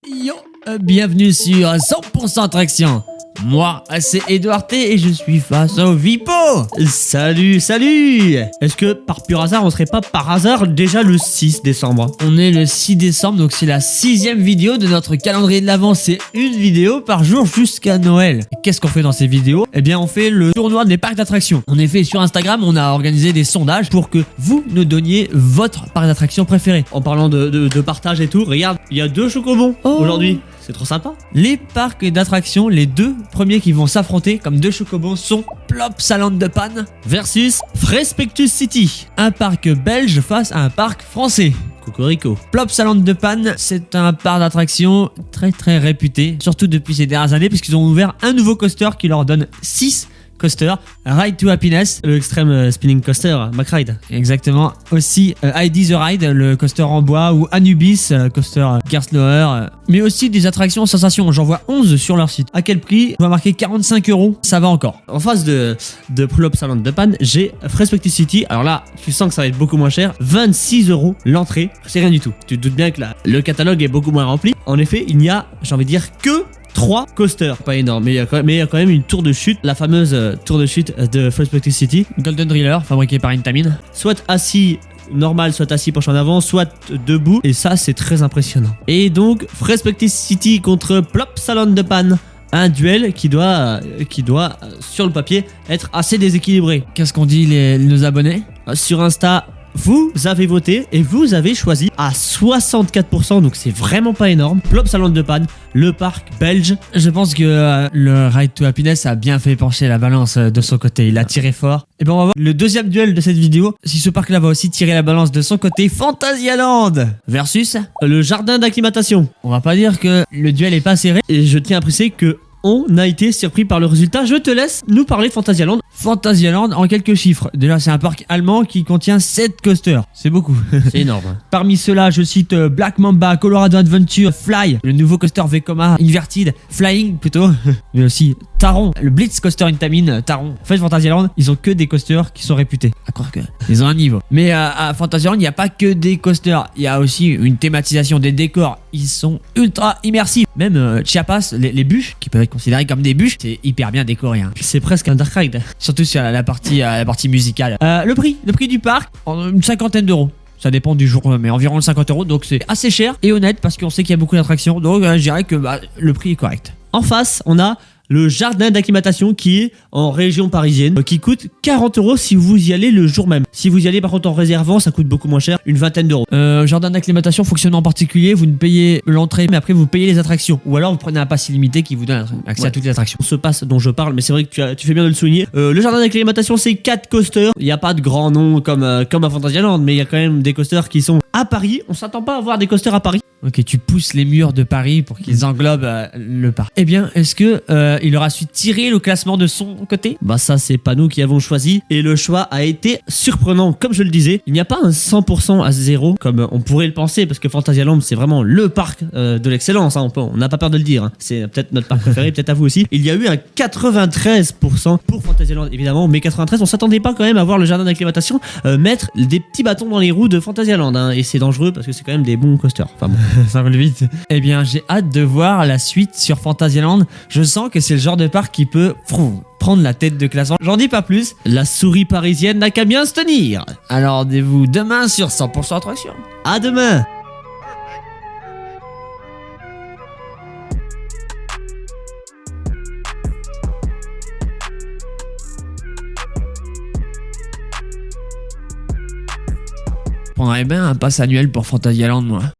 Yo, bienvenue sur 100% Attraction. Moi, c'est Edouard T et je suis face au Vipo. Salut. Est-ce que par pur hasard, on serait pas par hasard déjà le 6 décembre? On est le 6 décembre, donc c'est la 6e vidéo de notre calendrier de l'Avent. C'est une vidéo par jour jusqu'à Noël. Et qu'est-ce qu'on fait dans ces vidéos? Eh bien, on fait le tournoi des parcs d'attractions. En effet, sur Instagram, on a organisé des sondages pour que vous nous donniez votre parc d'attractions préféré. En parlant de partage et tout, regarde, il y a 2 chocobons aujourd'hui. C'est trop sympa. Les parcs d'attractions, les deux premiers qui vont s'affronter comme deux chocobons sont Plopsaland de Panne Versus Frespectus City, un parc belge face à un parc français. Cocorico. Plopsaland de Panne, c'est un parc d'attractions très réputé, surtout depuis ces dernières années, puisqu'ils ont ouvert un nouveau coaster qui leur donne 6 coasters. Ride to Happiness, Le Extreme Spinning Coaster, McRide. exactement. Aussi ID the Ride, le coaster en bois, ou Anubis, coaster Gerstlauer. Mais aussi des attractions sensations. J'en vois 11 sur leur site. À quel prix? Je vais marquer 45 €. Ça va encore. En face de Plopsaland de Panne, j'ai Frespectus City. Alors là, tu sens que ça va être beaucoup moins cher. 26 € l'entrée. C'est rien du tout. Tu te doutes bien que le catalogue est beaucoup moins rempli. En effet, il n'y a, j'ai envie de dire, que 3 coasters. Pas énorme, mais il y a quand même une tour de chute. La fameuse tour de chute de Frespectus City. Golden Driller, fabriqué par Intamin. Soit assis normal, soit assis penché en avant, soit debout. Et ça, c'est très impressionnant. Et donc, Frespectus City contre Plopsaland de Panne. Un duel qui doit, sur le papier, être assez déséquilibré. Qu'est-ce qu'on dit nos abonnés? Sur Insta, vous avez voté et vous avez choisi à 64%, donc c'est vraiment pas énorme. Plopsaland de Panne, le parc belge. Je pense que le Ride to Happiness a bien fait pencher la balance de son côté. Il a tiré fort. Et bien on va voir le deuxième duel de cette vidéo. Si ce parc-là va aussi tirer la balance de son côté, Phantasialand versus Le jardin d'acclimatation. On va pas dire que le duel est pas serré. Et je tiens à préciser que on a été surpris par le résultat. Je te laisse nous parler de Phantasialand. Phantasialand en quelques chiffres. Déjà, c'est un parc allemand qui contient 7 coasters. C'est beaucoup. C'est énorme. Parmi ceux-là, je cite Black Mamba, Colorado Adventure, Fly, le nouveau coaster Vekoma, Inverted, Flying plutôt, mais aussi Taron, le Blitz Coaster Intamin, Taron. En fait, Phantasialand, ils ont que des coasters qui sont réputés. À croire que ils ont un niveau. Mais à Phantasialand, il n'y a pas que des coasters. Il y a aussi une thématisation des décors. Ils sont ultra immersifs. Même Chiapas, les bûches, qui peuvent être considérées comme des bûches, c'est hyper bien décoré. Hein. C'est presque un dark ride. Surtout sur la partie musicale. Le prix du parc, une 50aine d'euros. Ça dépend du jour, mais environ 50 €. Donc c'est assez cher et honnête parce qu'on sait qu'il y a beaucoup d'attractions. Donc je dirais que le prix est correct. En face, on a le jardin d'acclimatation qui est en région parisienne, qui coûte 40 € si vous y allez le jour même. Si vous y allez par contre en réservant, ça coûte beaucoup moins cher, une 20aine d'euros. Jardin d'acclimatation fonctionne en particulier, vous ne payez l'entrée, mais après vous payez les attractions. Ou alors vous prenez un pass illimité qui vous donne accès à toutes les attractions. Ce pass dont je parle, mais c'est vrai que tu fais bien de le souligner. Le jardin d'acclimatation, c'est 4 coasters. Il n'y a pas de grands noms comme à Phantasialand, mais il y a quand même des coasters qui sont à Paris. On s'attend pas à voir des coasters à Paris. Ok, tu pousses les murs de Paris pour qu'ils englobent le parc. Eh bien, est-ce que il aura su tirer le classement de son côté? Bah ça, c'est pas nous qui avons choisi. Et le choix a été surprenant. Comme je le disais, il n'y a pas un 100% à 0 comme on pourrait le penser, parce que Phantasialand, c'est vraiment le parc de l'excellence. Hein, on n'a pas peur de le dire. Hein. C'est peut-être notre parc préféré, peut-être à vous aussi. Il y a eu un 93% pour Phantasialand, évidemment. Mais 93, on s'attendait pas quand même à voir le jardin d'acclimatation mettre des petits bâtons dans les roues de Phantasialand. Hein. Et c'est dangereux parce que c'est quand même des bons coasters. Enfin bon. Ça roule vite. Eh bien, j'ai hâte de voir la suite sur Phantasialand. Je sens que c'est le genre de parc qui peut prendre la tête de classement. J'en dis pas plus. La souris parisienne n'a qu'à bien se tenir. Alors, rendez-vous demain sur 100% Attraction. À demain. Je prendrais bien un pass annuel pour Phantasialand, moi.